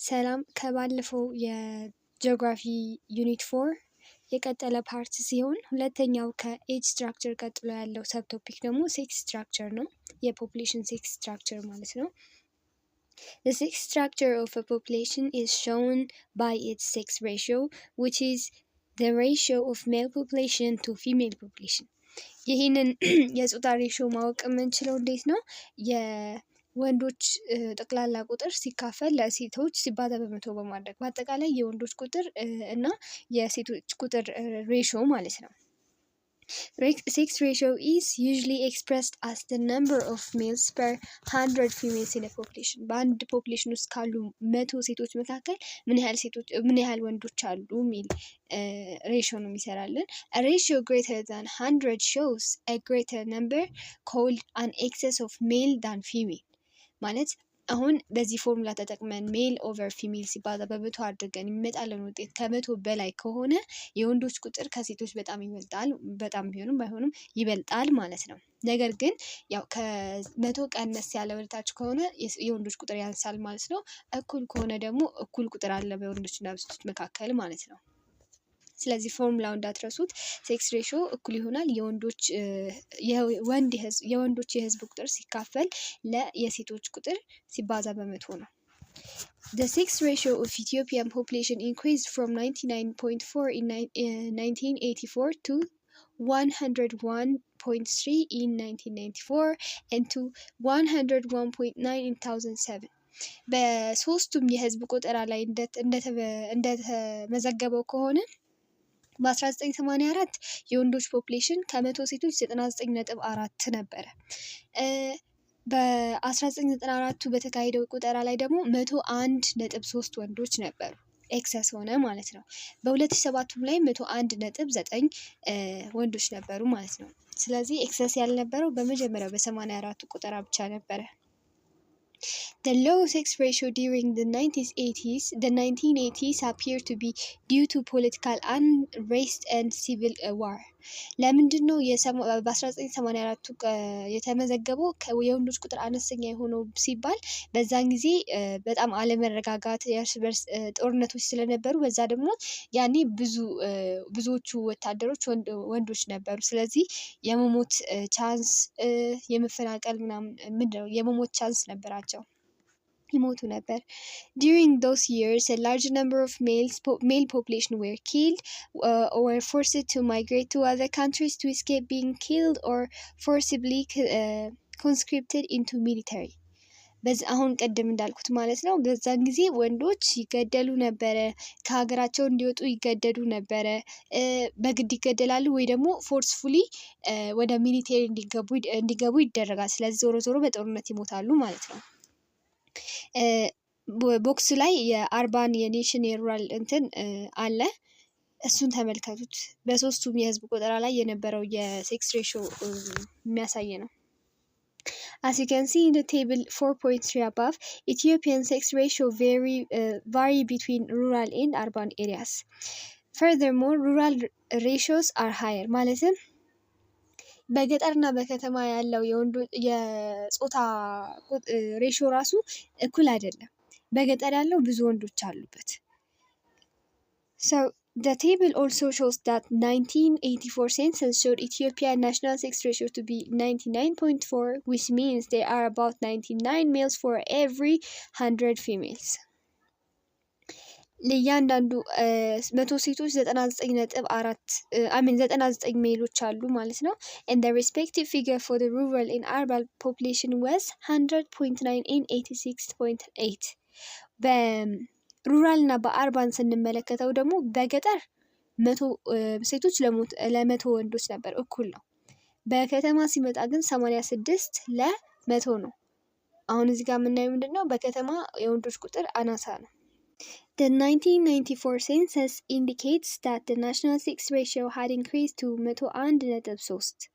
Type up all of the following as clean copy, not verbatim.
ሰላም ከባለፈው የጂኦግራፊ ዩኒት 4 የቀጠለ ፓርት ሲሆን ሁለተኛው ከኤጅ ስትራክቸር ቀጥሎ ያለው ሰብ ቶፒክ ደግሞ ሴክስ ስትራክቸር ነው። የፖፑሌሽን ሴክስ ስትራክቸር ማለት ነው። The sex structure of a population is shown by its sex ratio, which is the ratio of male population to female population. ይህንን የጾታ ሬሽዮ ማወቅ የምንችለው እንዴት ነው? የወንዶች ጠቅላላ ቁጥር ሲካፈል ለሴቶች ሲባዛ በመቶ በማድረግ በአጠቃላይ የወንዶች ቁጥር እና የሴቶች ቁጥር ሬሽዮ ማለት ነው። Sex ratio is usually expressed as the number of males per 100 females in a population. በአንድ ፖፑሌሽን ውስጥ ካሉ 100 ሴቶች መካከል ምን ያህል ወንዶች አሉ የሚል ሬሽዮ ነው የሚሰራልን። A ratio greater than 100 shows a greater number called an excess of male than female. ማለት አሁን በዚህ ፎርሙላ ተጠቅመን ሜል ኦቨር ፊሜል ሲባዛ በመቶ አድርገን የሚመጣለን ውጤት ከመቶ በላይ ከሆነ የወንዶች ቁጥር ከሴቶች በጣም ይበልጣል። በጣም ቢሆንም ባይሆንም ይበልጣል ማለት ነው። ነገር ግን ያው ከመቶ ቀነስ ያለ ወደታች ከሆነ የወንዶች ቁጥር ያንሳል ማለት ነው። እኩል ከሆነ ደግሞ እኩል ቁጥር አለ በወንዶችና በሴቶች መካከል ማለት ነው። ስለዚህ ፎርሙላው እንዳትረሱት። ሴክስ ሬሽዮ እኩል ይሆናል የወንዶች የህዝብ ቁጥር ሲካፈል የሴቶች ቁጥር ሲባዛ በመቶ ነው። The sex ratio of Ethiopian population increased from 99.4 in 1984 to 101.3 in 1994 and to 101.9 in 2007. በሶስቱም የህዝብ ቆጠራ ላይ እንደተመዘገበው ከሆነ በ1984 የወንዶች ፖፑሌሽን ከመቶ ሴቶች 99.4 ነበረ። በ1994 በተካሄደው ቆጠራ ላይ ደግሞ 101.3 ወንዶች ነበሩ። ኤክሰስ ሆነ ማለት ነው። በ2007 ላይ 101.9 ወንዶች ነበሩ ማለት ነው። ስለዚህ ኤክሰስ ያልነበረው በመጀመሪያው በ84 ቆጠራ ብቻ ነበረ። The low sex ratio during the 1980s appeared to be due to political unrest and civil war. ለምንድን ነው በ1984 የተመዘገበው የወንዶች ቁጥር አነስተኛ የሆነው ሲባል በዛን ጊዜ በጣም አለመረጋጋት፣ የእርስ በርስ ጦርነቶች ስለነበሩ በዛ ደግሞ ያኔ ብዙዎቹ ወታደሮች ወንዶች ነበሩ። ስለዚህ የመሞት ቻንስ የመፈናቀል ምንድነው የመሞት ቻንስ ነበራቸው። ይሞቱ ነበር። During those years, a large number of male population were killed or forced to migrate to other countries to escape being killed or forcibly conscripted into military. አሁን ቀደም እንዳልኩት ማለት ነው። በዛን ጊዜ ወንዶች ይገደሉ ነበረ፣ ከሀገራቸው እንዲወጡ ይገደዱ ነበረ፣ በግድ ይገደላሉ ወይ ደግሞ ፎርስፉሊ ወደ ሚሊቴሪ እንዲገቡ ይደረጋል። ስለዚህ ዞሮ ዞሮ በጦርነት ይሞታሉ ማለት ነው። ቦክስ ላይ የአርባን የኔሽን የሩራል አለ። እሱን ተመልከቱት። በሶስቱም የህዝብ ቆጠራ ላይ የነበረው የሴክስ ሬሽዮ የሚያሳይ ነው። As you can see in the table 4.3 above, Ethiopian sex ratio vary between rural and urban areas. Furthermore, rural ratios are higher. ማለትም በገጠርና በከተማ ያለው የጾታ ሬሽዮ ራሱ እኩል አይደለም። በገጠር ያለው ብዙ ወንዶች አሉበት። So the table also shows that 1984 census showed Ethiopian national sex ratio to be 99.4, which means there are about 99 males for every 100 females. ለእያንዳንዱ 100 ሴቶች 99 ሜሎች አሉ ማለት ነው። And the respective figure for the rural and urban population was 100.9 and 86.8. በሩራል እና በአርባን ስንመለከተው ደግሞ በገጠር 100 ሴቶች ለ100 ወንዶች ነበር፣ እኩል ነው። በከተማ ሲመጣ ግን 86 ለ100 ነው። አሁን እዚህ ጋር የምናየው ምንድነው? በከተማ የወንዶች ቁጥር አናሳ ነው። The 1994 census indicates that the national sex ratio had increased to 101.3.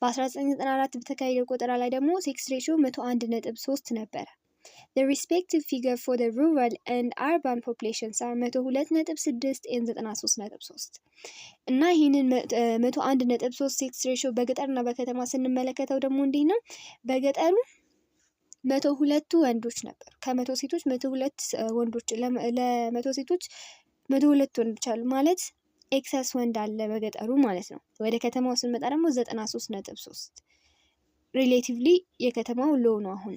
በ1994 በተካሄደው ቆጠራ ላይ ደግሞ ሴክስ ሬሽዮ 101.3 ነበረ። The respective figure for the rural and urban populations are 102.6 and 93.3. እና ይህንን 101.3 ሴክስ ሬሽዮ በገጠርና በከተማ ስንመለከተው ደግሞ እንዲህ ነው። በገጠሩ 102 ወንዶች ነበሩ። ከመቶ ሴቶች 102 ወንዶች ለመቶ ሴቶች 102 ወንዶች አሉ ማለት ኤክሰስ ወንድ አለ በገጠሩ ማለት ነው። ወደ ከተማው ስንመጣ ደግሞ 93.3 ሪሌቲቭሊ የከተማው ሎው ነው አሁን።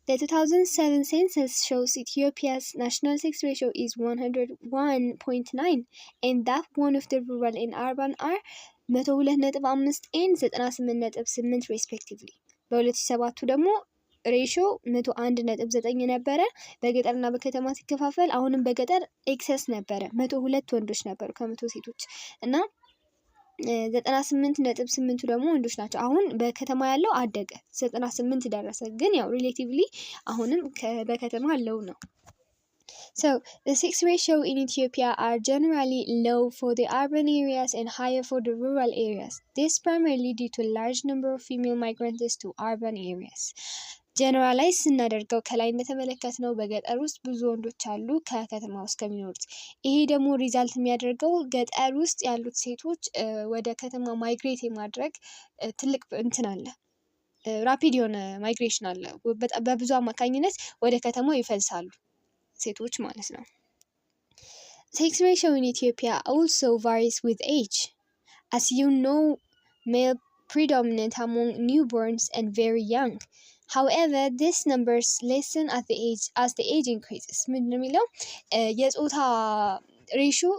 The 2007 census shows Ethiopia's national sex ratio is 101.9 and that one of the rural and urban are 102.5 and 98.8 respectively. በ2007 ደግሞ ሬሽዮ 101.9 ነበረ በገጠርና በከተማ ሲከፋፈል። አሁንም በገጠር ኤክሰስ ነበረ 102 ወንዶች ነበሩ ከመቶ ሴቶች እና 98.8 ደግሞ ወንዶች ናቸው። አሁን በከተማ ያለው አደገ 98 ደረሰ። ግን ያው ሪሌቲቭሊ አሁንም በከተማ ያለው ነው። So the sex ratio in Ethiopia are generally low for the urban areas and higher for the rural areas. This primarily due to a large number of female migrants to urban areas. ጀነራላይዝ ስናደርገው ከላይ እንደተመለከትነው በገጠር ውስጥ ብዙ ወንዶች አሉ ከከተማ ውስጥ ከሚኖሩት። ይሄ ደግሞ ሪዛልት የሚያደርገው ገጠር ውስጥ ያሉት ሴቶች ወደ ከተማ ማይግሬት የማድረግ ትልቅ እንትን አለ፣ ራፒድ የሆነ ማይግሬሽን አለ። በብዙ አማካኝነት ወደ ከተማው ይፈልሳሉ ሴቶች ማለት ነው። Sex ratio in Ethiopia also varies with age. As you know, male predominant among newborns and very young. However, these numbers lessen as the age increases. ምንድን ነው የሚለው የጾታ ሬሽዮ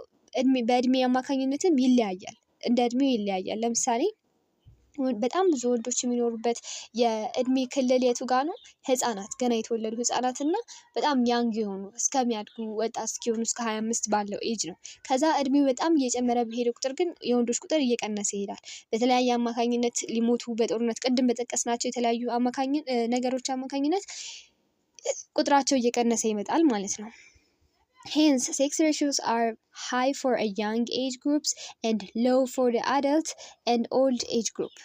በእድሜ አማካኝነትም ይለያያል፣ እንደ እድሜው ይለያያል። ለምሳሌ በጣም ብዙ ወንዶች የሚኖሩበት የእድሜ ክልል የቱ ጋ ነው? ህጻናት፣ ገና የተወለዱ ህጻናት እና በጣም ያንግ የሆኑ እስከሚያድጉ ወጣት እስኪሆኑ እስከ 25 ባለው ኤጅ ነው። ከዛ እድሜው በጣም እየጨመረ በሄደ ቁጥር ግን የወንዶች ቁጥር እየቀነሰ ይሄዳል። በተለያየ አማካኝነት ሊሞቱ፣ በጦርነት ቅድም በጠቀስናቸው የተለያዩ ነገሮች አማካኝነት ቁጥራቸው እየቀነሰ ይመጣል ማለት ነው። Hence, sex ratios are high for a young age groups and low for the adult and old age group.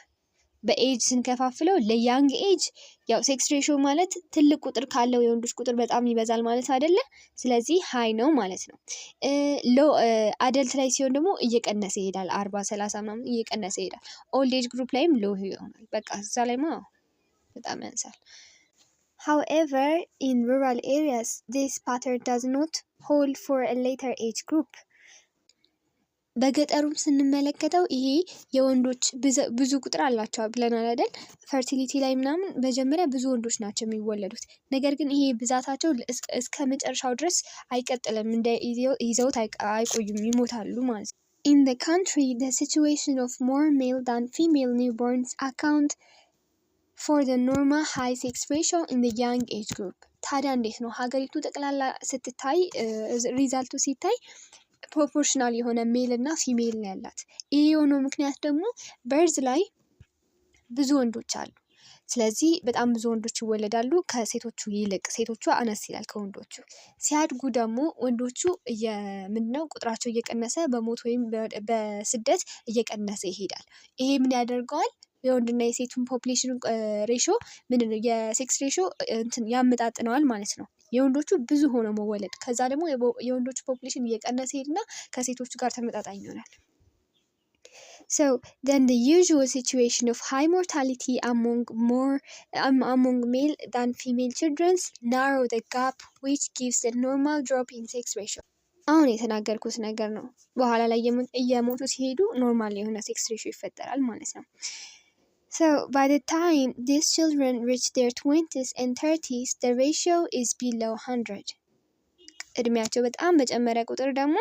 በኤጅ ስንከፋፍለው ለያንግ ኤጅ ያው ሴክስ ሬሽዮ ማለት ትልቅ ቁጥር ካለው የወንዶች ቁጥር በጣም ይበዛል ማለት አይደለ? ስለዚህ ሃይ ነው ማለት ነው። ሎ አደልት ላይ ሲሆን ደግሞ እየቀነሰ ይሄዳል፣ 40 30 ምናምን እየቀነሰ ይሄዳል። ኦልድ ኤጅ ግሩፕ ላይም ሎ ይሆናል። በቃ እዛ ላይማ በጣም ያንሳል። However, in rural areas, this pattern does not hold for a later age group. በገጠሩም ስንመለከተው ይሄ የወንዶች ብዙ ቁጥር አላቸው ብለናል አይደል? ፈርቲሊቲ ላይ ምናምን መጀመሪያ ብዙ ወንዶች ናቸው የሚወለዱት። ነገር ግን ይሄ ብዛታቸው እስከ መጨረሻው ድረስ አይቀጥልም፣ እንደ ይዘውት አይቆዩም፣ ይሞታሉ ማለት ነው። In the country, the situation of more male than female newborns account for the normal high sex ratio in the young age group. ታዲያ እንዴት ነው ሀገሪቱ ጠቅላላ ስትታይ ሪዛልቱ ሲታይ ፕሮፖርሽናል የሆነ ሜል እና ፊሜል ነው ያላት። ይሄ የሆነው ምክንያት ደግሞ በርዝ ላይ ብዙ ወንዶች አሉ። ስለዚህ በጣም ብዙ ወንዶች ይወለዳሉ ከሴቶቹ ይልቅ፣ ሴቶቹ አነስ ይላል ከወንዶቹ። ሲያድጉ ደግሞ ወንዶቹ ምንድነው ቁጥራቸው እየቀነሰ በሞት ወይም በስደት እየቀነሰ ይሄዳል። ይሄ ምን ያደርገዋል? የወንድና የሴቱን ፖፕሌሽን ሬሽዮ ምንድነው የሴክስ ሬሽዮ ያመጣጥነዋል ማለት ነው። የወንዶቹ ብዙ ሆኖ መወለድ፣ ከዛ ደግሞ የወንዶቹ ፖፕሌሽን እየቀነሰ ሄድና ከሴቶቹ ጋር ተመጣጣኝ ይሆናል። So then the usual situation of high mortality among male than female children narrow the gap which gives the normal drop in sex ratio. አሁን የተናገርኩት ነገር ነው። በኋላ ላይ እየሞቱ ሲሄዱ ኖርማል የሆነ ሴክስ ሬሽዮ ይፈጠራል ማለት ነው። So by the time these children reach their 20s and 30s, the ratio is below 100. እድሜያቸው በጣም በጨመረ ቁጥር ደግሞ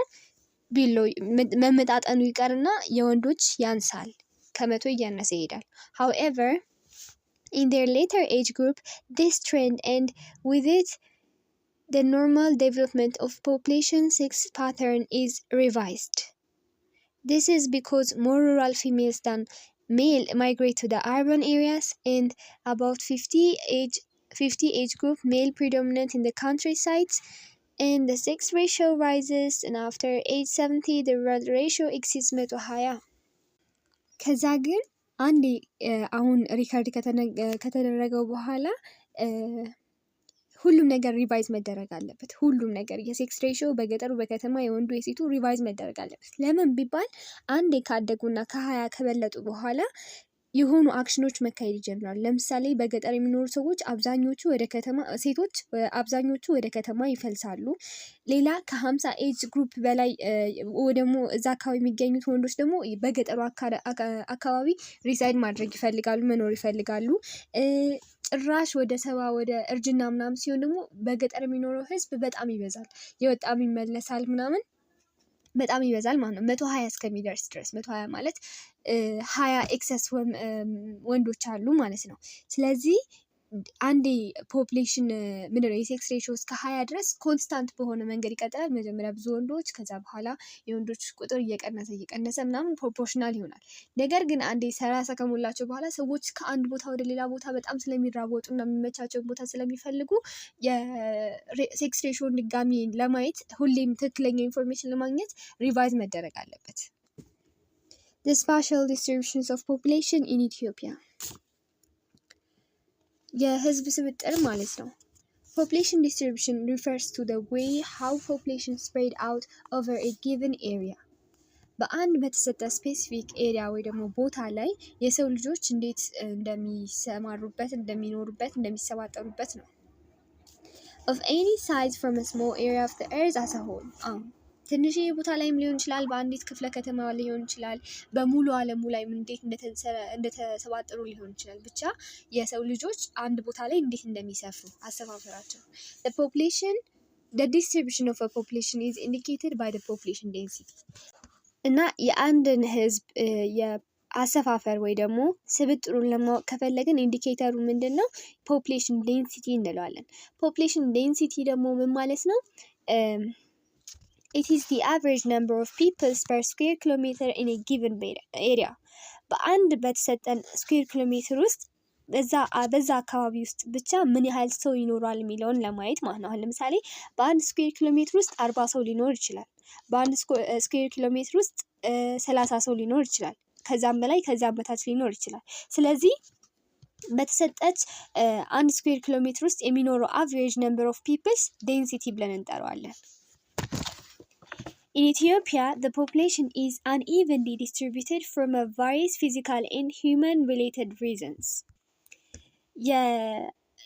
መመጣጠኑ ይቀርና የወንዶች ያንሳል፣ ከመቶ እያነሰ ይሄዳል። However, in their later age group, this trend and with it the normal development of population sex pattern is revised. This is because more rural females than male migrate to the urban areas, and about 50 age group male predominant in the countrysides, and the sex ratio rises, and after age 70 the ratio exceeds 120. ከዛ ግን አንዴ አሁን ሪከርድ ከተደረገው በኋላ ሁሉም ነገር ሪቫይዝ መደረግ አለበት። ሁሉም ነገር የሴክስ ሬሽዮ በገጠሩ በከተማ የወንዱ የሴቱ ሪቫይዝ መደረግ አለበት። ለምን ቢባል አንዴ ካደጉና ከ20 ከበለጡ በኋላ የሆኑ አክሽኖች መካሄድ ይጀምራሉ። ለምሳሌ በገጠር የሚኖሩ ሰዎች አብዛኞቹ ወደ ከተማ ሴቶች አብዛኞቹ ወደ ከተማ ይፈልሳሉ። ሌላ ከ50 ኤጅ ግሩፕ በላይ ደግሞ እዛ አካባቢ የሚገኙት ወንዶች ደግሞ በገጠሩ አካባቢ ሪሳይድ ማድረግ ይፈልጋሉ፣ መኖር ይፈልጋሉ። ጭራሽ ወደ 70 ወደ እርጅና ምናምን ሲሆን ደግሞ በገጠር የሚኖረው ህዝብ በጣም ይበዛል፣ የወጣም ይመለሳል ምናምን በጣም ይበዛል ማለት ነው። 120 እስከሚደርስ ድረስ 120 ማለት 20 ኤክሰስ ወንዶች አሉ ማለት ነው። ስለዚህ አንዴ ፖፕሌሽን ምንድነው የሴክስ ሬሽዮ እስከ 20 ድረስ ኮንስታንት በሆነ መንገድ ይቀጥላል። መጀመሪያ ብዙ ወንዶች፣ ከዛ በኋላ የወንዶች ቁጥር እየቀነሰ ምናምን ፕሮፖርሽናል ይሆናል። ነገር ግን አንዴ 30 ከሞላቸው በኋላ ሰዎች ከአንድ ቦታ ወደ ሌላ ቦታ በጣም ስለሚራወጡ እና የሚመቻቸውን ቦታ ስለሚፈልጉ የሴክስ ሬሽዮን ድጋሚ ለማየት ሁሌም ትክክለኛ ኢንፎርሜሽን ለማግኘት ሪቫይዝ መደረግ አለበት። The spatial distributions of population in Ethiopia የህዝብ ስብጥር ማለት ነው። Population distribution refers to the way how population spread out over a given area. በአንድ በተሰጠ ስፔሲፊክ ኤሪያ ወይ ደግሞ ቦታ ላይ የሰው ልጆች እንዴት እንደሚሰማሩበት፣ እንደሚኖሩበት፣ እንደሚሰባጠሩበት ነው። Of any size from a small area of the earth as a whole. ትንሽዬ ቦታ ላይም ሊሆን ይችላል፣ በአንዲት ክፍለ ከተማ ሊሆን ይችላል፣ በሙሉ ዓለሙ ላይ እንዴት እንደተሰባጠሩ ሊሆን ይችላል። ብቻ የሰው ልጆች አንድ ቦታ ላይ እንዴት እንደሚሰፍሩ አሰፋፈራቸው። The distribution of a population is indicated by the population density. እና የአንድን ህዝብ የአሰፋፈር ወይ ደግሞ ስብጥሩን ለማወቅ ከፈለግን ኢንዲኬተሩ ምንድን ነው? ፖፕሌሽን ዴንሲቲ እንለዋለን። ፖፕሌሽን ዴንሲቲ ደግሞ ምን ማለት ነው? It is the average number of people per square kilometer in a given area. በአንድ በተሰጠን ስኩዌር ኪሎ ሜትር ውስጥ በዛ አካባቢ ውስጥ ብቻ ምን ያህል ሰው ይኖራል የሚለውን ለማየት ማለት ነው። አሁን ለምሳሌ በአንድ ስኩዌር ኪሎ ሜትር ውስጥ 40 ሰው ሊኖር ይችላል። በአንድ ስኩዌር ኪሎ ሜትር ውስጥ 30 ሰው ሊኖር ይችላል። ከዛም በላይ ከዛም በታች ሊኖር ይችላል። ስለዚህ በተሰጠች አንድ ስኩዌር ኪሎ ሜትር ውስጥ የሚኖረው አቨሬጅ ነምበር ኦፍ ፒፕልስ ዴንሲቲ ብለን እንጠራዋለን። In Ethiopia, the population is unevenly distributed from a various physical and human-related reasons.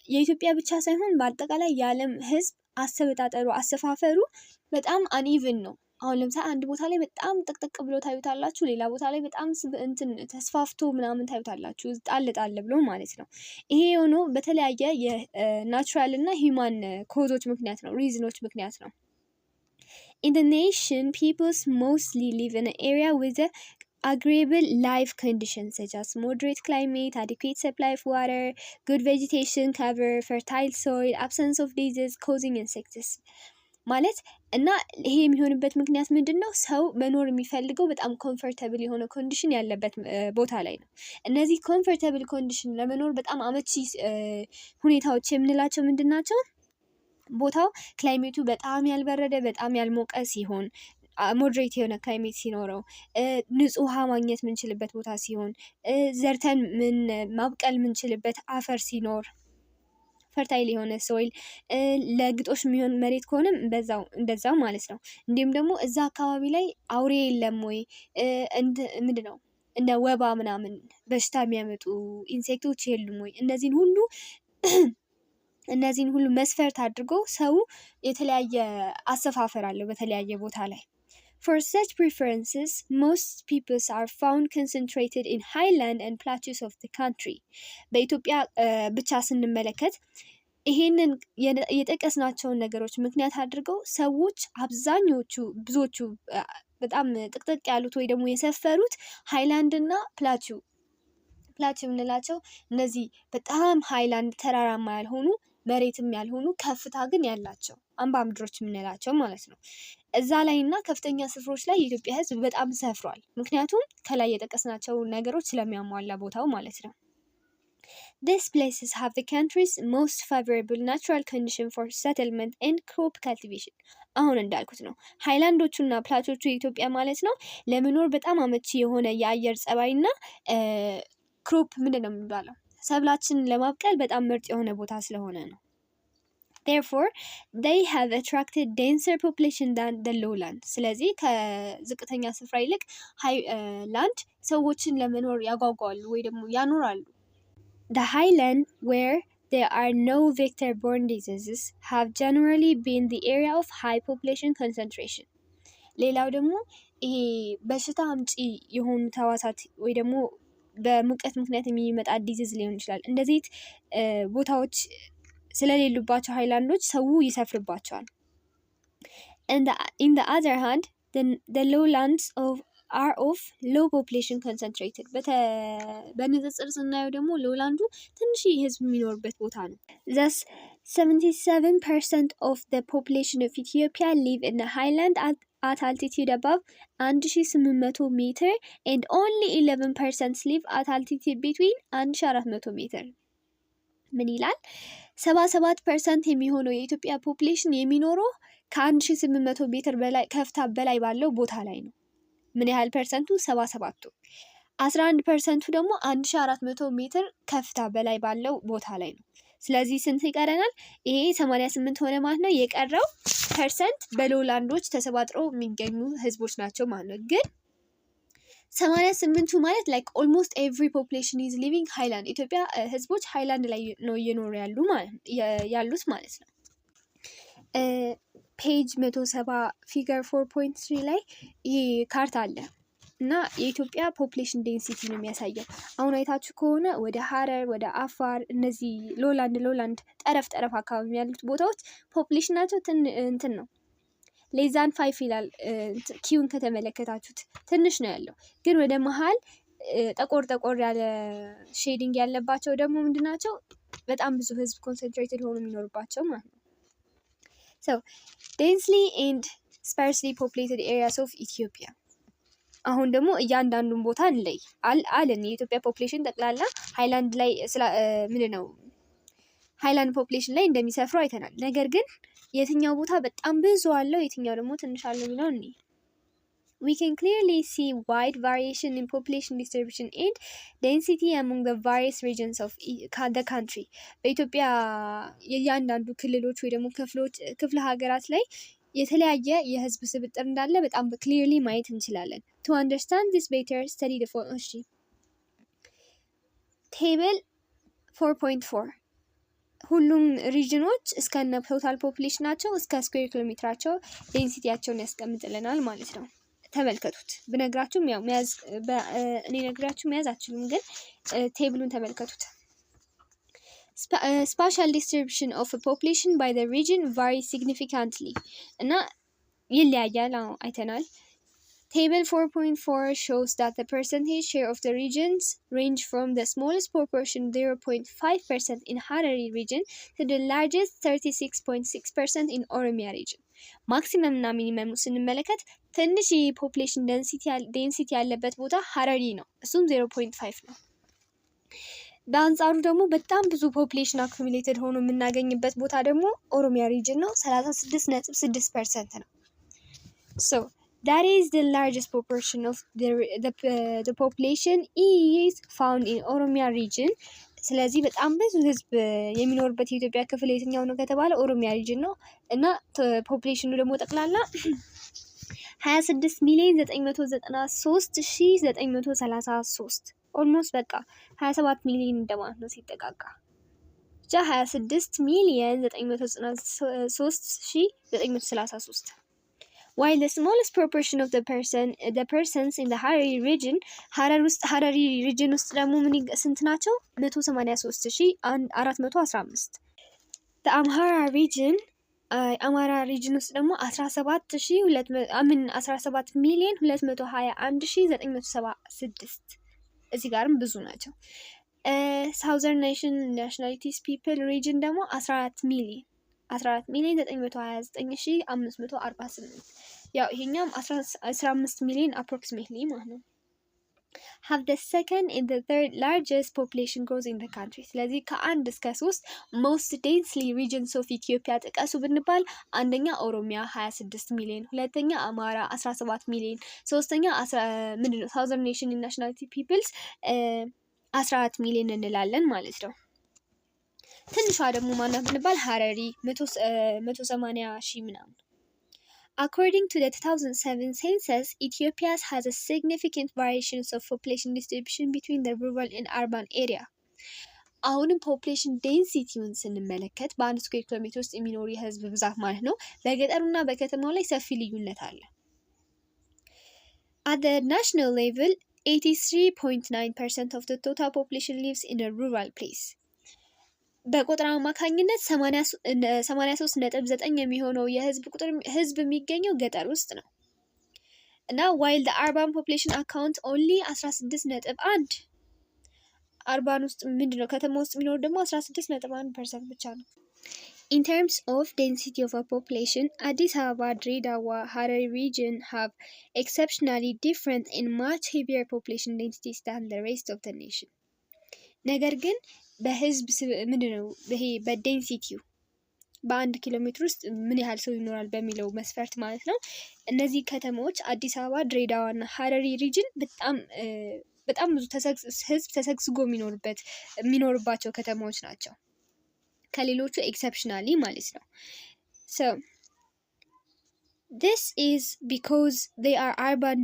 የኢትዮጵያ ብቻ ሳይሆን በአጠቃላይ የዓለም ህዝብ አሰፋፈሩ በጣም አንኢቭን ነው። አሁን ለምሳሌ አንድ ቦታ ላይ በጣም ጥቅጥቅ ብሎ ታዩታላችሁ፣ ሌላ ቦታ ላይ በጣም ተስፋፍቶ ምናምን ታዩታላችሁ፣ ጣል ብሎ ማለት ነው። ይሄ የሆነው በተለያየ የናቹራል እና ሂውማን ኮዞች ምክንያት ነው፣ ሪዝኖች ምክንያት ነው። In the nation, peoples mostly live in an area with agreeable life conditions such as moderate climate, adequate supply of water, good vegetation cover, fertile soil, absence of disease causing insects. ማለት እና ይሄ የሚሆንበት ምክንያት ምንድን ነው? ሰው መኖር የሚፈልገው በጣም ኮምፎርታብል የሆነ ኮንዲሽን ያለበት ቦታ ላይ ነው። እነዚህ ኮምፎርታብል ኮንዲሽን ለመኖር በጣም አመቺ ሁኔታዎች የምንላቸው ምንድን ናቸው? ቦታው ክላይሜቱ በጣም ያልበረደ በጣም ያልሞቀ ሲሆን፣ ሞድሬት የሆነ ክላይሜት ሲኖረው፣ ንጹህ ውሃ ማግኘት የምንችልበት ቦታ ሲሆን፣ ዘርተን ማብቀል የምንችልበት አፈር ሲኖር፣ ፈርታይል የሆነ ሶይል፣ ለግጦሽ የሚሆን መሬት ከሆነም እንደዛው ማለት ነው። እንዲሁም ደግሞ እዛ አካባቢ ላይ አውሬ የለም ወይ፣ ምንድነው እንደ ወባ ምናምን በሽታ የሚያመጡ ኢንሴክቶች የሉም ወይ፣ እነዚህን ሁሉ መስፈርት አድርጎ ሰው የተለያየ አሰፋፈር አለው በተለያየ ቦታ ላይ። For such preferences, most peoples are found concentrated in highland and plateaus of the country. በኢትዮጵያ ብቻ ስንመለከት ይሄንን የጠቀስናቸውን ነገሮች ምክንያት አድርገው ሰዎች ብዙዎቹ በጣም ጥቅጥቅ ያሉት ወይ ደግሞ የሰፈሩት ሃይላንድ እና ፕላቲው የምንላቸው እነዚህ በጣም ሃይላንድ ተራራማ ያልሆኑ መሬትም ያልሆኑ ከፍታ ግን ያላቸው አምባ ምድሮች የምንላቸው ማለት ነው። እዛ ላይ እና ከፍተኛ ስፍሮች ላይ የኢትዮጵያ ሕዝብ በጣም ሰፍሯል። ምክንያቱም ከላይ የጠቀስናቸው ነገሮች ስለሚያሟላ ቦታው ማለት ነው። These places have the country's most favorable natural condition for settlement and crop cultivation. አሁን እንዳልኩት ነው ሃይላንዶቹና ፕላቶቹ የኢትዮጵያ ማለት ነው ለመኖር በጣም አመቺ የሆነ የአየር ጸባይና ክሮፕ ምንድን ነው የሚባለው ሰብላችንን ለማብቀል በጣም ምርጥ የሆነ ቦታ ስለሆነ ነው። Therefore, they have attracted denser population than the lowland. ስለዚህ ከዝቅተኛ ስፍራ ይልቅ ሃይላንድ ሰዎችን ለመኖር ያጓጓሉ ወይ ደግሞ ያኖራሉ። The highland where there are no vector-borne diseases have generally been the area of high population concentration. ሌላው ደግሞ ይሄ በሽታ አምጪ የሆኑ ተዋሳት ወይ ደግሞ በሙቀት ምክንያት የሚመጣ ዲዚዝ ሊሆን ይችላል። እንደዚህ ቦታዎች ስለሌሉባቸው ሃይላንዶች ሰው ይሰፍርባቸዋል። In the other hand, the lowlands are of low population concentrated. በንጽጽር ስናየው ደግሞ ሎውላንዱ ትንሽ ህዝብ የሚኖርበት ቦታ ነው። Thus, 77% of the population of Ethiopia live in the highland at altitude above 1800 meter and only 11% live at altitude between 1400 meter. ምን ይላል? 77% የሚሆነው የኢትዮጵያ ፖፕሌሽን የሚኖረው ከ1800 ሜትር በላይ ከፍታ በላይ ባለው ቦታ ላይ ነው። ምን ያህል ፐርሰንቱ? 77ቱ። 11%ቱ ደግሞ 1400 ሜትር ከፍታ በላይ ባለው ቦታ ላይ ነው። ስለዚህ ስንት ይቀረናል? ይሄ 88 ሆነ ማለት ነው። የቀረው ፐርሰንት በሎውላንዶች ተሰባጥረው የሚገኙ ህዝቦች ናቸው ማለት ነው። ግን 88ቱ ማለት ላይክ ኦልሞስት ኤቭሪ ፖፕሌሽን ኢዝ ሊቪንግ ሃይላንድ። ኢትዮጵያ ህዝቦች ሃይላንድ ላይ ነው እየኖሩ ያሉት ማለት ነው። ፔጅ 170 ፊገር 4.3 ላይ ይሄ ካርታ አለ እና የኢትዮጵያ ፖፕሌሽን ዴንሲቲ ነው የሚያሳየው። አሁን አይታችሁ ከሆነ ወደ ሀረር፣ ወደ አፋር እነዚህ ሎላንድ ጠረፍ አካባቢ ያሉት ቦታዎች ፖፕሌሽናቸው እንትን ነው ሌዛን 5 ይላል። ኪውን ከተመለከታችሁት ትንሽ ነው ያለው። ግን ወደ መሀል ጠቆር ያለ ሼዲንግ ያለባቸው ደግሞ ምንድናቸው? በጣም ብዙ ህዝብ ኮንሰንትሬትድ ሆኖ የሚኖርባቸው ማለት ነው። So, densely and sparsely populated areas of Ethiopia. አሁን ደግሞ እያንዳንዱን ቦታ እንለይ አለን። የኢትዮጵያ ፖፕሌሽን ጠቅላላ ሃይላንድ ላይ ምንድነው ሃይላንድ ፖፕሌሽን ላይ እንደሚሰፍሩ አይተናል። ነገር ግን የትኛው ቦታ በጣም ብዙ አለው የትኛው ደግሞ ትንሽ አለው የሚለው እንዴ? We can clearly see wide variation in population distribution and density among the various regions of the country. በኢትዮጵያ የእያንዳንዱ ክልሎች ወይ ደግሞ ክፍለ ሀገራት ላይ የተለያየ የህዝብ ስብጥር እንዳለ በጣም ክሊርሊ ማየት እንችላለን። To understand this better, study the following. Table 4.4 ሁሉም ሪጅኖች እስከነ ቶታል ፖፕሌሽናቸው እስከ ስኩዌር ኪሎ ሜትራቸው ዴንሲቲያቸውን ያስቀምጥልናል ማለት ነው። ተመልከቱት። ብነግራችሁም ያው እኔ ነግራችሁ መያዝ አትችሉም፣ ግን ቴብሉን ተመልከቱት። Spatial distribution of a population by the region varies significantly እና ይለያያል። አይተናል። Table 4.4 shows that the percentage share of the regions range from the smallest proportion 0.5% in Harari region to the largest 36.6% in Oromia region. ማክሲመም እና ሚኒመም ስንመለከት ትንሽ የፖፕሌሽን ዴንሲቲ ያለበት ቦታ ሀረሪ ነው፣ እሱም 0.5 ነው። በአንጻሩ ደግሞ በጣም ብዙ ፖፕሌሽን አኩሙሌትድ ሆኖ የምናገኝበት ቦታ ደግሞ ኦሮሚያ ሪጅን ነው፣ 36.6% ነው። So that is the largest proportion of the population is found in Oromia region. ስለዚህ በጣም ብዙ ህዝብ የሚኖርበት የኢትዮጵያ ክፍል የትኛው ነው ከተባለ ኦሮሚያ ሪጅን ነው እና ፖፕሌሽኑ ደግሞ ጠቅላላ 26,993,933 ኦልሞስት በቃ 27 ሚሊዮን እንደማለት ነው ሲጠቃቃ። ብቻ 26,993,933 while the smallest proportion of the persons in the Harari region ሀረሪ ሪጅን ውስጥ ደግሞ ስንት ናቸው? 183,415 the Amhara region አማራ ሪጅን ውስጥ ደግሞ 17,221,976 እዚህ ጋርም ብዙ ናቸው። Southern nationalities people region ደግሞ 14,929,548 ያው ይሄኛም 15 ሚሊዮን approximately ማለት ነው። have the second and the third largest population growth in the country. ስለዚህ ከ1 እስከ 3 most densely regions of Ethiopia ጥቀሱ ብንባል አንደኛ ኦሮሚያ 26 ሚሊዮን፣ ሁለተኛ አማራ 17 ሚሊዮን፣ ሶስተኛ ምንድነው Southern nationality peoples 14 ሚሊዮን እንላለን ማለት ነው። ትንሿ ደግሞ ማናት ብንባል ሀረሪ 180,000 ምናምን። According to the 2007 census, Ethiopia has a significant variations of population distribution between the rural and urban area. አሁንም ፖፑሌሽን ዴንሲቲውን ስንመለከት በአንድ ስኩዌር ኪሎ ሜትር ውስጥ የሚኖሩ የህዝብ ብዛት ማለት ነው በገጠሩና በከተማው ላይ ሰፊ ልዩነት አለ። At the national level, 83.9% of the total population lives in a rural place. በቁጥር አማካኝነት 83.9 የሚሆነው ህዝብ የሚገኘው ገጠር ውስጥ ነው እና while the urban population account only 16.1 አርባን ውስጥ ምንድነው ከተማ ውስጥ የሚኖር ደግሞ 16.1% ብቻ ነው። In terms of density of a population, Addis Ababa, Dreddawa, Harari region have exceptionally different and much heavier population densities than the rest of the nation. ነገር ግን በህዝብ ምንድነው ይሄ በዴንሲቲው በአንድ ኪሎ ሜትር ውስጥ ምን ያህል ሰው ይኖራል በሚለው መስፈርት ማለት ነው እነዚህ ከተሞች አዲስ አበባ፣ ድሬዳዋ እና ሀረሪ ሪጅን በጣም ብዙ ህዝብ ተሰግስጎ የሚኖርባቸው ከተማዎች ናቸው ከሌሎቹ ኤክሰፕሽናሊ ማለት ነው። So this is because they are urban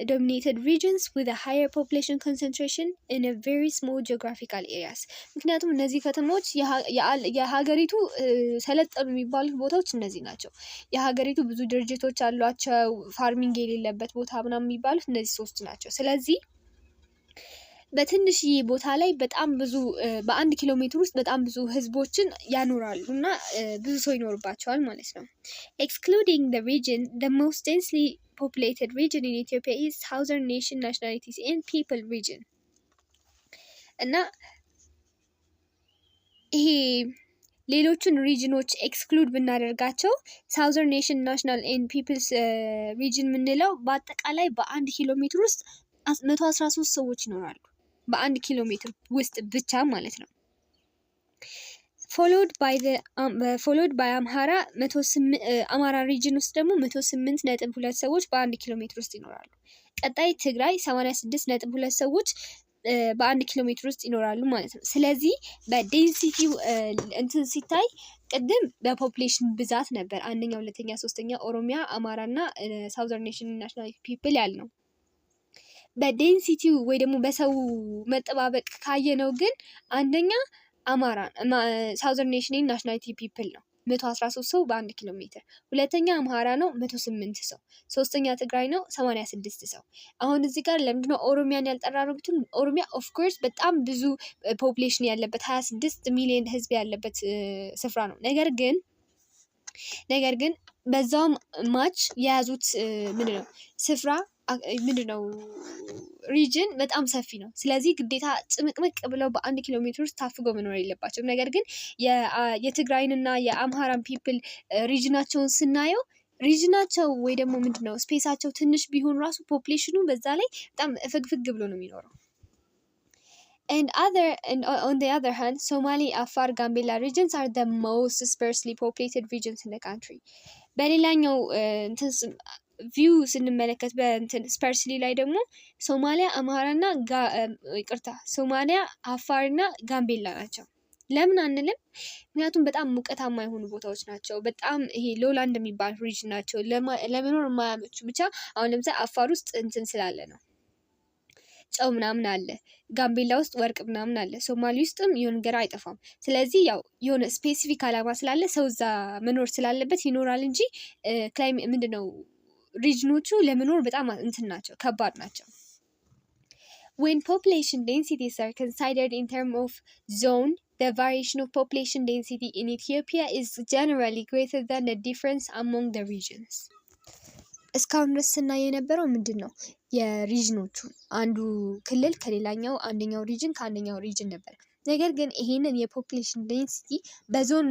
dominated regions with a higher population concentration in a very small geographical areas. ምክንያቱም እነዚህ ከተሞች የሀገሪቱ ሰለጠኑ የሚባሉት ቦታዎች እነዚህ ናቸው። የሀገሪቱ ብዙ ድርጅቶች አሏቸው፣ ፋርሚንግ የሌለበት ቦታ ምናምን የሚባሉት እነዚህ ሶስት ናቸው። ስለዚህ በትንሽዬ ቦታ ላይ በጣም ብዙ በአንድ ኪሎ ሜትር ውስጥ በጣም ብዙ ህዝቦችን ያኖራሉ እና ብዙ ሰው ይኖርባቸዋል ማለት ነው። Excluding the region, the most densely populated region in Ethiopia is Southern Nation Nationalities and People region. እና ይሄ ሌሎቹን ሪጅኖች ኤክስክሉድ ብናደርጋቸው Southern Nation National and People's region የምንለው በአጠቃላይ በአንድ ኪሎ ሜትር ውስጥ 113 ሰዎች ይኖራሉ በአንድ ኪሎ ሜትር ውስጥ ብቻ ማለት ነው። followed by አማራ ሪጅን ውስጥ ደግሞ 108.2 ሰዎች በአንድ ኪሎ ሜትር ውስጥ ይኖራሉ። ቀጣይ ትግራይ 86.2 ሰዎች በአንድ ኪሎ ሜትር ውስጥ ይኖራሉ ማለት ነው። ስለዚህ በዴንሲቲው እንትን ሲታይ ቅድም በፖፑሌሽን ብዛት ነበር አንደኛ፣ ሁለተኛ፣ ሶስተኛ ኦሮሚያ፣ አማራና ሳውዘርን ኔሽን ናሽናል ፒፕል ያልነው። በዴንሲቲው ወይ ደግሞ በሰው መጠባበቅ ካየነው ግን አንደኛ አማራ ሳውዘርን ኔሽን ናሽናሊቲ ፒፕል ነው 113 ሰው በአንድ ኪሎ ሜትር፣ ሁለተኛ አማራ ነው 108 ሰው፣ ሶስተኛ ትግራይ ነው 86 ሰው። አሁን እዚህ ጋር ለምንድነው ኦሮሚያን ያልጠራነው ብትል ኦሮሚያ ኦፍ ኮርስ በጣም ብዙ ፖፑሌሽን ያለበት 26 ሚሊዮን ህዝብ ያለበት ስፍራ ነው። ነገር ግን በዛውም ማች የያዙት ምንድነው ስፍራ ምንድነው ሪጅን በጣም ሰፊ ነው። ስለዚህ ግዴታ ጭምቅምቅ ብለው በአንድ ኪሎ ሜትር ውስጥ ታፍገው መኖር የለባቸውም። ነገር ግን የትግራይንና የአምሃራን ፒፕል ሪጅናቸውን ስናየው ሪጅናቸው ወይ ደግሞ ምንድነው ስፔሳቸው ትንሽ ቢሆን ራሱ ፖፑሌሽኑ በዛ ላይ በጣም ፍግፍግ ብሎ ነው የሚኖረው። And on the other hand, Somali, Afar, Gambela regions are the most sparsely populated regions in the country. በሌላኛው ቪው ስንመለከት በእንትን ስፐርስሊ ላይ ደግሞ ሶማሊያ፣ አማራና ሶማሊያ፣ አፋርና ጋምቤላ ናቸው። ለምን አንልም? ምክንያቱም በጣም ሙቀታማ የሆኑ ቦታዎች ናቸው። በጣም ይሄ ሎላንድ የሚባል ሪጅን ናቸው። ለመኖር የማያመቹ ብቻ አሁን ለምሳሌ አፋር ውስጥ እንትን ስላለ ነው ጨው ምናምን አለ፣ ጋምቤላ ውስጥ ወርቅ ምናምን አለ፣ ሶማሊ ውስጥም የሆነ ነገር አይጠፋም። ስለዚህ ያው የሆነ ስፔሲፊክ አላማ ስላለ ሰው እዛ መኖር ስላለበት ይኖራል እንጂ ምንድነው ሪጅኖቹ ለመኖር በጣም እንትን ናቸው፣ ከባድ ናቸው። When population densities are considered in terms of zone, the variation of population density in Ethiopia is generally greater than the difference among the regions. እስካሁን ድረስ ስናይ የነበረው ምንድን ነው የሪጅኖቹ አንዱ ክልል ከሌላኛው አንደኛው ሪጅን ከአንደኛው ሪጅን ነበር። ነገር ግን ይሄንን የፖፑሌሽን ዴንሲቲ በዞን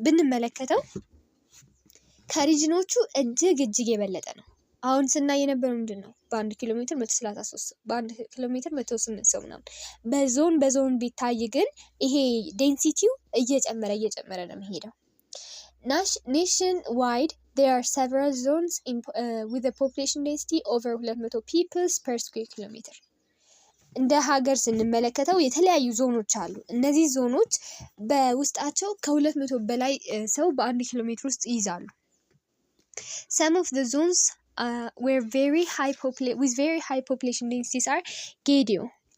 ብንመለከተው ከሪጅኖቹ እጅግ የበለጠ ነው። አሁን ስናይ የነበረው ምንድን ነው በአንድ ኪሎ ሜትር 133 ሰው፣ በአንድ ኪሎ ሜትር 108 ሰው ምናምን። በዞን ቢታይ ግን ይሄ ዴንሲቲው እየጨመረ ነው የሚሄደው። Nationwide, there are several zones with a population density over 200 people per square kilometer. እንደ ሀገር ስንመለከተው የተለያዩ ዞኖች አሉ። እነዚህ ዞኖች በውስጣቸው ከ200 በላይ ሰው በ1 ኪሎ ሜትር ውስጥ ይይዛሉ። Some of the zones with very high population densities are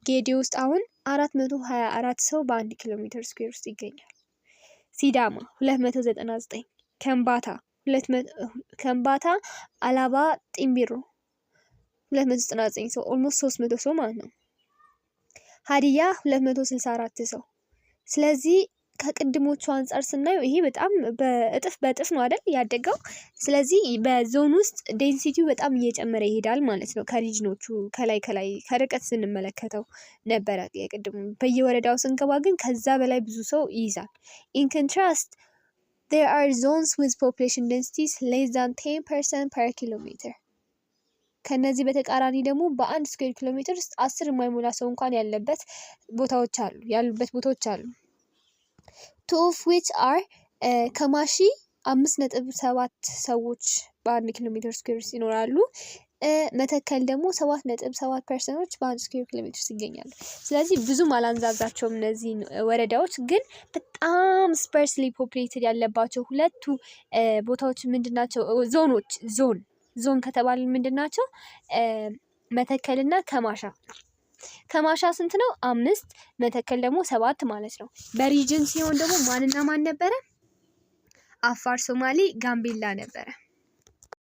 ጌዲዮ ውስጥ አሁን 424 ሰው በ1 ኪሎ ሜትር ስኩዌር ውስጥ ይገኛል። ሲዳማ 299፣ ከምባታ፣ አላባ፣ ጢምቢሮ 299 ሰው ኦልሞስት 300 ሰው ማለት ነው። ሀዲያ 264 ሰው። ስለዚህ ከቅድሞቹ አንጻር ስናየው ይሄ በጣም በእጥፍ ነው አይደል ያደገው። ስለዚህ በዞን ውስጥ ዴንሲቲው በጣም እየጨመረ ይሄዳል ማለት ነው። ከሪጅኖቹ ከላይ ከርቀት ስንመለከተው ነበረ የቅድሙ። በየወረዳው ስንገባ ግን ከዛ በላይ ብዙ ሰው ይይዛል። in contrast there are zones with population densities less than 10% per kilometer። ከነዚህ በተቃራኒ ደግሞ በ1 ስኩዌር ኪሎ ሜትር ውስጥ 10 የማይሞላ ሰው እንኳን ያሉበት ቦታዎች አሉ። two of which are ከማሺ 5.7 ሰዎች በ1 ኪሎ ሜትር ስኩዌር ውስጥ ይኖራሉ። መተከል ደግሞ 7.7% በ1 ስኩዌር ኪሎ ሜትር ውስጥ ይገኛሉ። ስለዚህ ብዙም አላንዛዛቸውም እነዚህ ወረዳዎች፣ ግን በጣም ስፐርስሊ ፖፑሌትድ ያለባቸው ሁለቱ ቦታዎች ምንድናቸው? ዞን ከተባለ ምንድናቸው? መተከልና ከማሻ ስንት ነው? 5፣ መተከል ደግሞ 7 ማለት ነው። በሪጅን ሲሆን ደግሞ ማንና ማን ነበረ? አፋር፣ ሶማሌ፣ ጋምቤላ ነበረ።